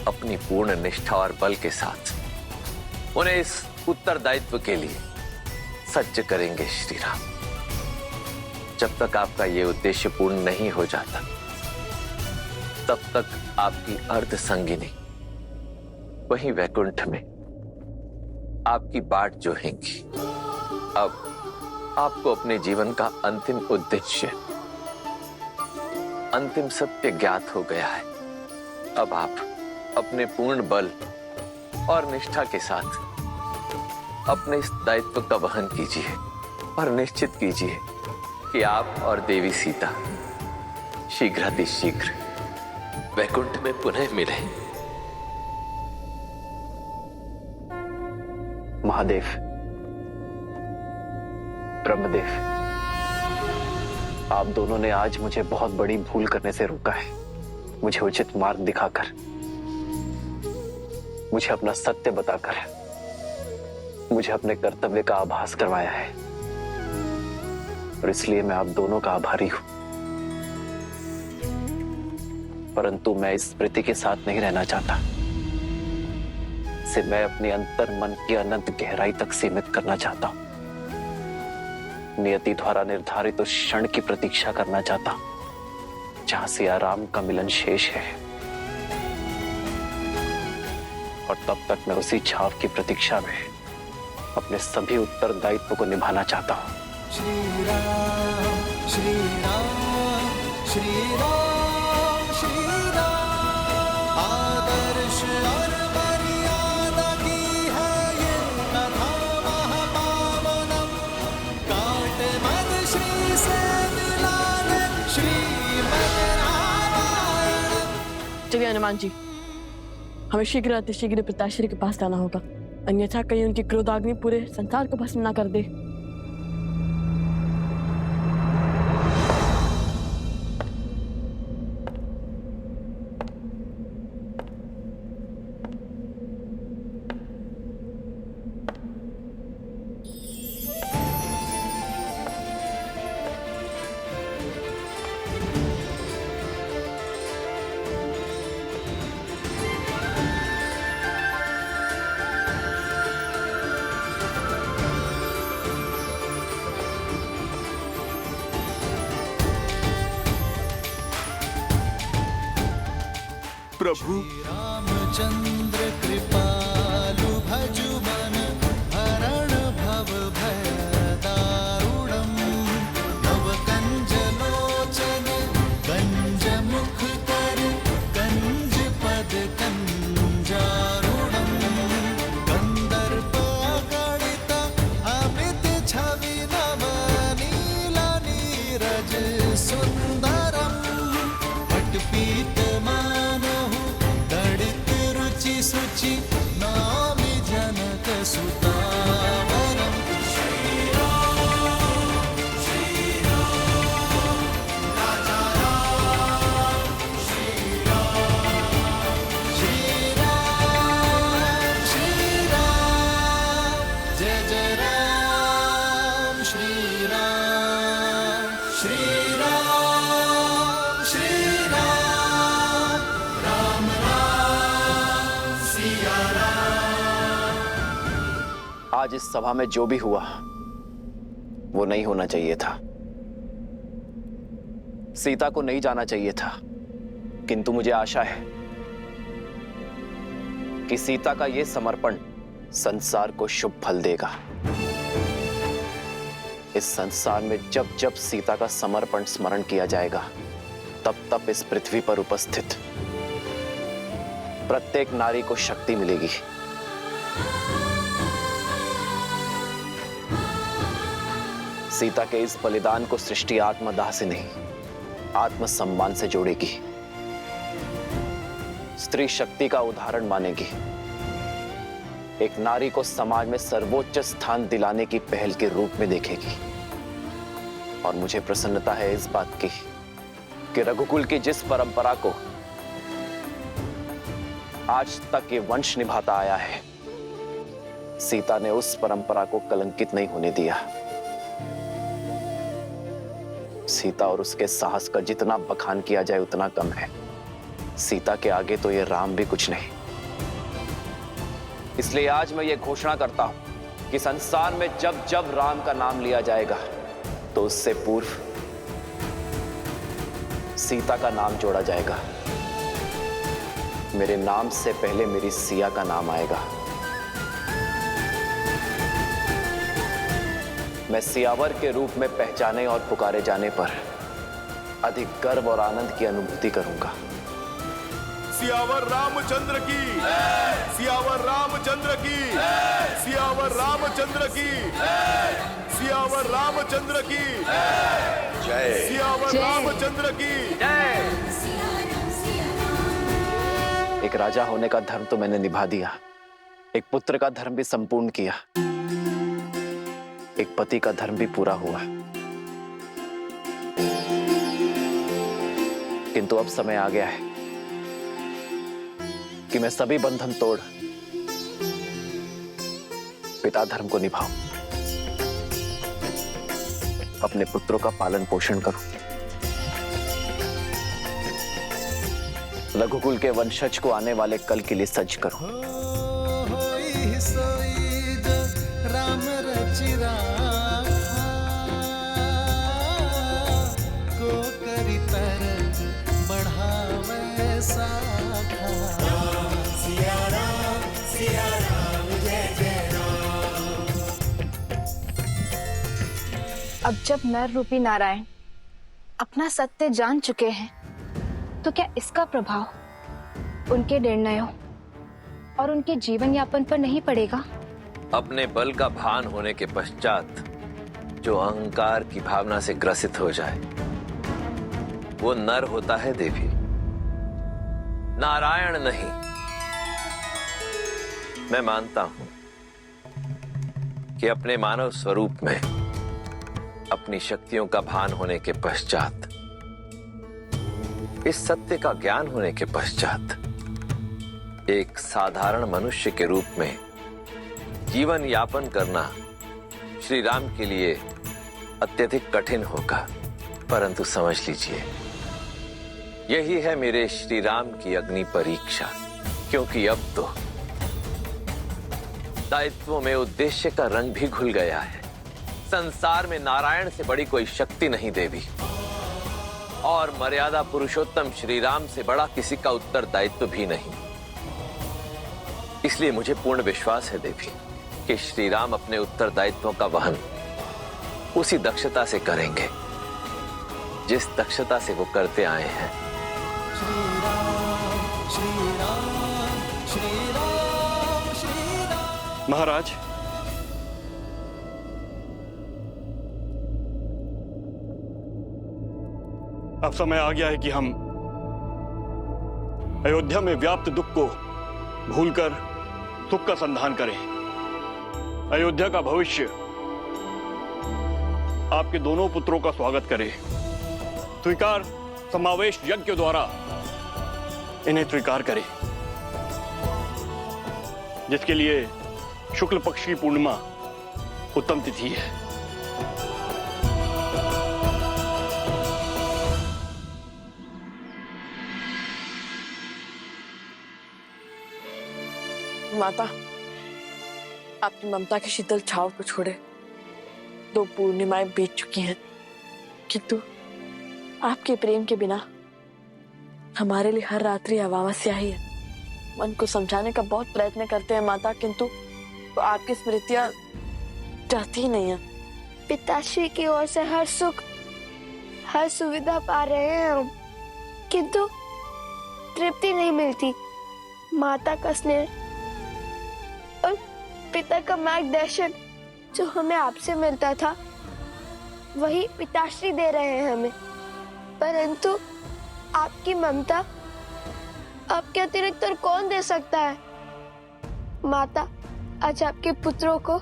अपनी पूर्ण निष्ठा और बल के साथ उन्हें इस उत्तरदायित्व के लिए सज्ज करेंगे। श्री राम, जब तक आपका यह उद्देश्य पूर्ण नहीं हो जाता, तब तक आपकी अर्ध संगिनी वहीं वैकुंठ में आपकी बाट जोहेंगी। अब आपको अपने जीवन का अंतिम उद्देश्य, अंतिम सत्य ज्ञात हो गया है। अब आप अपने पूर्ण बल और निष्ठा के साथ अपने इस दायित्व का वहन कीजिए और निश्चित कीजिए कि आप और देवी सीता शीघ्रातिशीघ्र वैकुंठ में पुनः मिले। महादेव, ब्रह्मदेव, आप दोनों ने आज मुझे बहुत बड़ी भूल करने से रोका है। मुझे उचित मार्ग दिखाकर, मुझे अपना सत्य बताकर, मुझे अपने कर्तव्य का आभास करवाया है, और इसलिए मैं आप दोनों का आभारी हूं। परंतु मैं इस स्मृति के साथ नहीं रहना चाहता। इसे मैं अपने अंतर मन की अनंत गहराई तक सीमित करना चाहता हूं। नियति द्वारा निर्धारित उस क्षण की प्रतीक्षा करना चाहता हूं जहां सिया राम का मिलन शेष है, और तब तक मैं उसी छाव की प्रतीक्षा में अपने सभी उत्तरदायित्व को निभाना चाहता हूं। श्री राम, श्री राम, श्री राम, श्री राम। आदर्श और मर्यादा की है ये कथा महापावनम। काट मद श्री से मिलाने श्रीमद् रामायण। चलिए हनुमान जी, हमें शीघ्र अतिशीघ्र पिताश्री के पास जाना होगा, अन्यथा कहीं उनकी क्रोधाग्नि पूरे संसार को भस्म ना कर दे। प्रभु। रामचंद्र कृपालु भजु मन हरण भव भय दारुणम नव कंज लोचन कंज मुख कर कंज पद कंजारुणम कंदर्प गणित अमित छवि नव नील नीरज सुंदरम पटपीत मानहु दड़ित रुचि सुचि नामि जनक सुतावरम जय जय राम श्री राम श्री राम श्री राम राम राम सिया राम। आज इस सभा में जो भी हुआ वो नहीं होना चाहिए था। सीता को नहीं जाना चाहिए था, किंतु मुझे आशा है कि सीता का यह समर्पण संसार को शुभ फल देगा। इस संसार में जब जब सीता का समर्पण स्मरण किया जाएगा, तब तब इस पृथ्वी पर उपस्थित प्रत्येक नारी को शक्ति मिलेगी। सीता के इस बलिदान को सृष्टि आत्मदाह से नहीं, आत्मसम्मान से जोड़ेगी। स्त्री शक्ति का उदाहरण मानेगी। एक नारी को समाज में सर्वोच्च स्थान दिलाने की पहल के रूप में देखेगी। और मुझे प्रसन्नता है इस बात की कि रघुकुल की जिस परंपरा को आज तक ये वंश निभाता आया है, सीता ने उस परंपरा को कलंकित नहीं होने दिया। सीता और उसके साहस का जितना बखान किया जाए उतना कम है। सीता के आगे तो ये राम भी कुछ नहीं। इसलिए आज मैं ये घोषणा करता हूं कि संसार में जब जब राम का नाम लिया जाएगा तो उससे पूर्व सीता का नाम जोड़ा जाएगा। मेरे नाम से पहले मेरी सिया का नाम आएगा। मैं सियावर के रूप में पहचाने और पुकारे जाने पर अधिक गर्व और आनंद की अनुभूति करूंगा। सियावर रामचंद्र की, सियावर रामचंद्र की, सियावर रामचंद्र की, सियावर रामचंद्र की जय, सियावर रामचंद्र की जय। एक राजा होने का धर्म तो मैंने निभा दिया, एक पुत्र का धर्म भी संपूर्ण किया, एक पति का धर्म भी पूरा हुआ। किंतु अब समय आ गया है कि मैं सभी बंधन तोड़ पिता धर्म को निभाऊं, अपने पुत्रों का पालन पोषण करूं, रघुकुल के वंशज को आने वाले कल के लिए सज्ज करूं। राम रचि राखा को करि तरग बढ़ावे साखा। सिया राम जय जय राम। अब जब नर रूपी नारायण अपना सत्य जान चुके हैं, तो क्या इसका प्रभाव उनके निर्णयों और उनके जीवन यापन पर नहीं पड़ेगा? अपने बल का भान होने के पश्चात जो अहंकार की भावना से ग्रसित हो जाए वो नर होता है देवी, नारायण नहीं। मैं मानता हूं कि अपने मानव स्वरूप में अपनी शक्तियों का भान होने के पश्चात, इस सत्य का ज्ञान होने के पश्चात एक साधारण मनुष्य के रूप में जीवन यापन करना श्री राम के लिए अत्यधिक कठिन होगा। परंतु समझ लीजिए, यही है मेरे श्री राम की अग्नि परीक्षा। क्योंकि अब तो दायित्वों में उद्देश्य का रंग भी घुल गया है। संसार में नारायण से बड़ी कोई शक्ति नहीं देवी, और मर्यादा पुरुषोत्तम श्री राम से बड़ा किसी का उत्तरदायित्व भी नहीं। इसलिए मुझे पूर्ण विश्वास है देवी कि श्री राम अपने उत्तरदायित्वों का वहन उसी दक्षता से करेंगे जिस दक्षता से वो करते आए हैं। महाराज, अब समय आ गया है कि हम अयोध्या में व्याप्त दुख को भूलकर सुख का संधान करें। अयोध्या का भविष्य आपके दोनों पुत्रों का स्वागत करे। स्वीकार समावेश यज्ञ के द्वारा इन्हें स्वीकार करे, जिसके लिए शुक्ल पक्ष की पूर्णिमा उत्तम तिथि है। माता, आपकी ममता की शीतल छाव को छोड़े 2 पूर्णिमाएं बीत चुकी हैं, किंतु आपके प्रेम के बिना हमारे लिए हर रात्रि अमावस्या ही है। मन को समझाने का बहुत प्रयत्न करते हैं माता, किंतु तो आपकी स्मृतियां जाती ही नहीं है। पिताश्री की ओर से हर सुख, हर सुविधा पा रहे हैं हम, किंतु तृप्ति नहीं मिलती। माता का स्नेह और पिता का मार्गदर्शन जो हमें आपसे मिलता था, वही पिताश्री दे रहे हैं हमें, परंतु आपकी ममता आपके अतिरिक्त और कौन दे सकता है। माता, आज आपके पुत्रों को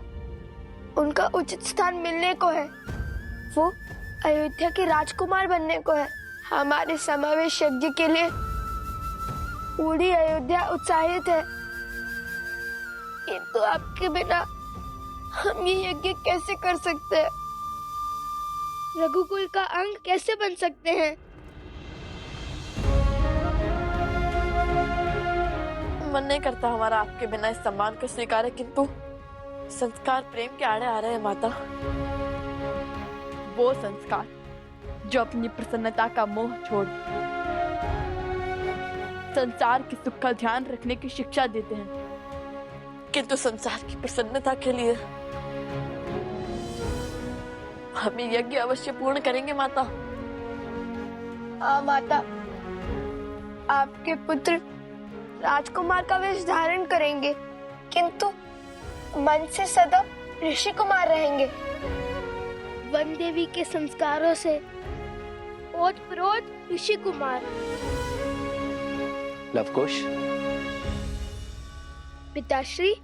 उनका उचित स्थान मिलने को है। वो अयोध्या के राजकुमार बनने को है। हमारे समावेश यज्ञ के लिए पूरी अयोध्या उत्साहित है, किंतु आपके बिना हम ये यज्ञ कैसे कर सकते हैं? रघुकुल का अंग कैसे बन सकते हैं? मन नहीं करता हमारा आपके बिना इस सम्मान को स्वीकारे, किंतु संस्कार प्रेम के आड़े आ रहे हैं माता। वो संस्कार जो अपनी प्रसन्नता का मोह छोड़ संसार के सुख का ध्यान रखने की शिक्षा देते हैं, किंतु संसार की प्रसन्नता के लिए हम ये यज्ञ अवश्य पूर्ण करेंगे माता। माता, आपके पुत्र राजकुमार का वेश धारण करेंगे, किंतु मन से सदा ऋषि कुमार रहेंगे। वन देवी के संस्कारों से ओतप्रोत ऋषि कुमार। लवकुश, पिताश्री,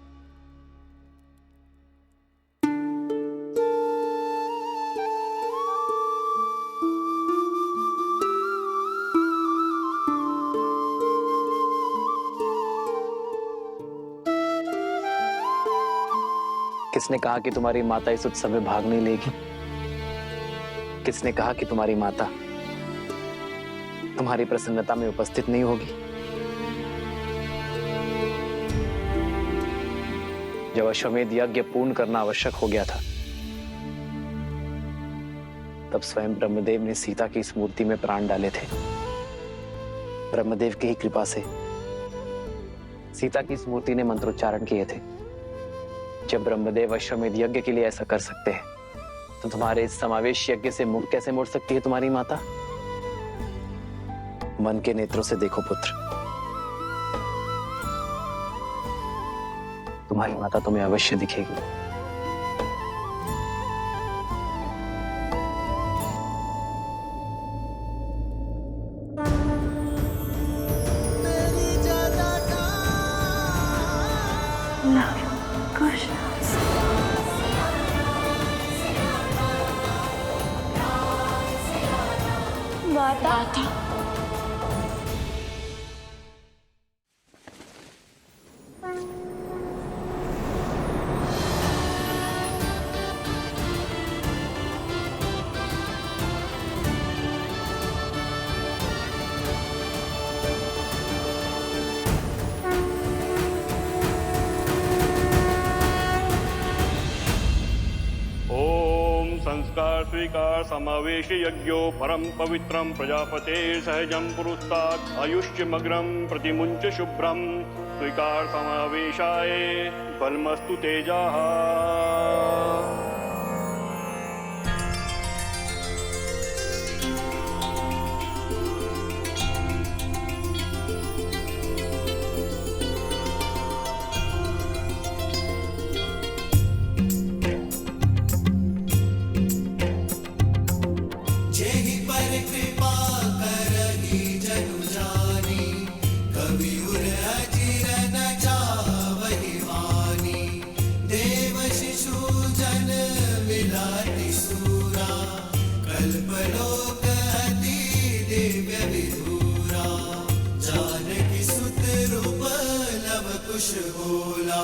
किसने कहा कि तुम्हारी माता इस उत्सव में भाग नहीं लेगी? किसने कहा कि तुम्हारी माता तुम्हारी प्रसन्नता में उपस्थित नहीं होगी? जब अश्वमेध यज्ञ पूर्ण करना आवश्यक हो गया था, तब स्वयं ब्रह्मदेव ने सीता की इस मूर्ति में प्राण डाले थे। ब्रह्मदेव की ही कृपा से सीता की इस मूर्ति ने मंत्रोच्चारण किए थे। जब ब्रह्मदेव अश्वमेध यज्ञ के लिए ऐसा कर सकते हैं, तो तुम्हारे इस समावेश यज्ञ से मुख कैसे मोड़ सकती है तुम्हारी माता? मन के नेत्रों से देखो पुत्र, तुम्हारी माता तुम्हें अवश्य दिखेगी। माता, नमस्कार स्वीकार समावेश यज्ञो परम पवित्रम प्रजापते सहजम पुरुस्तात् आयुष्यमग्रम प्रतिमुंच शुभ्रम स्वीकार समावेशाय बलमस्तु तेजाः। जेहि पर कृपा करहि जनु जानी, कवि उर अजिर न जावहि वानी। देव शिशु जन विलाति सूरा, कल्पलोक अति दिव्य विधूरा। जानकी सुत रूप लव कुश बोला।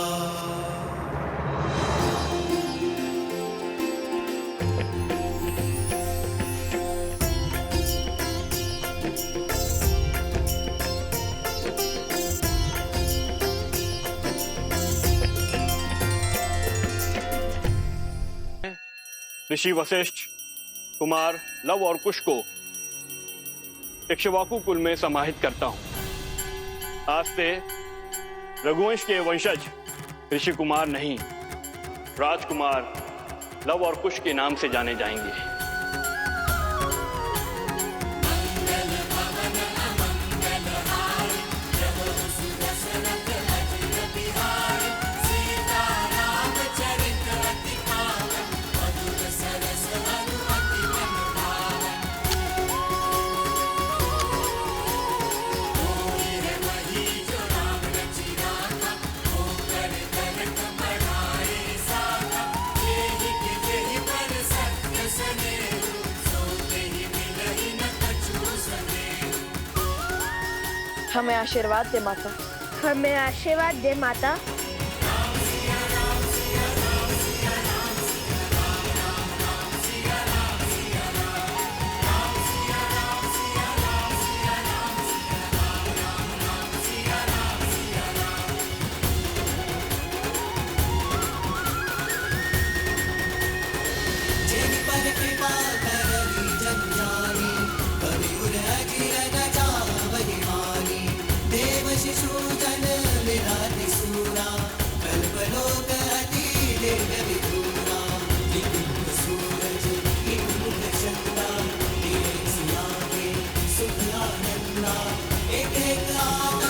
ऋषि वशिष्ठ कुमार लव और कुश को इक्ष्वाकु कुल में समाहित करता हूं। आज से रघुवंश के वंशज ऋषि कुमार नहीं, राजकुमार लव और कुश के नाम से जाने जाएंगे। हमें आशीर्वाद दे माता। हमें आशीर्वाद दे माता। जेहि पर कृपा करहि जनु जानी, कवि उर अजिर न जावहि वानी। देव शिशु जन विलाति सूरा, कल्पलोक अति दिव्य विधूरा। निकुंज सूरज एक मुख चंदा, एक सियागे सुख आनंदा। एक एक आका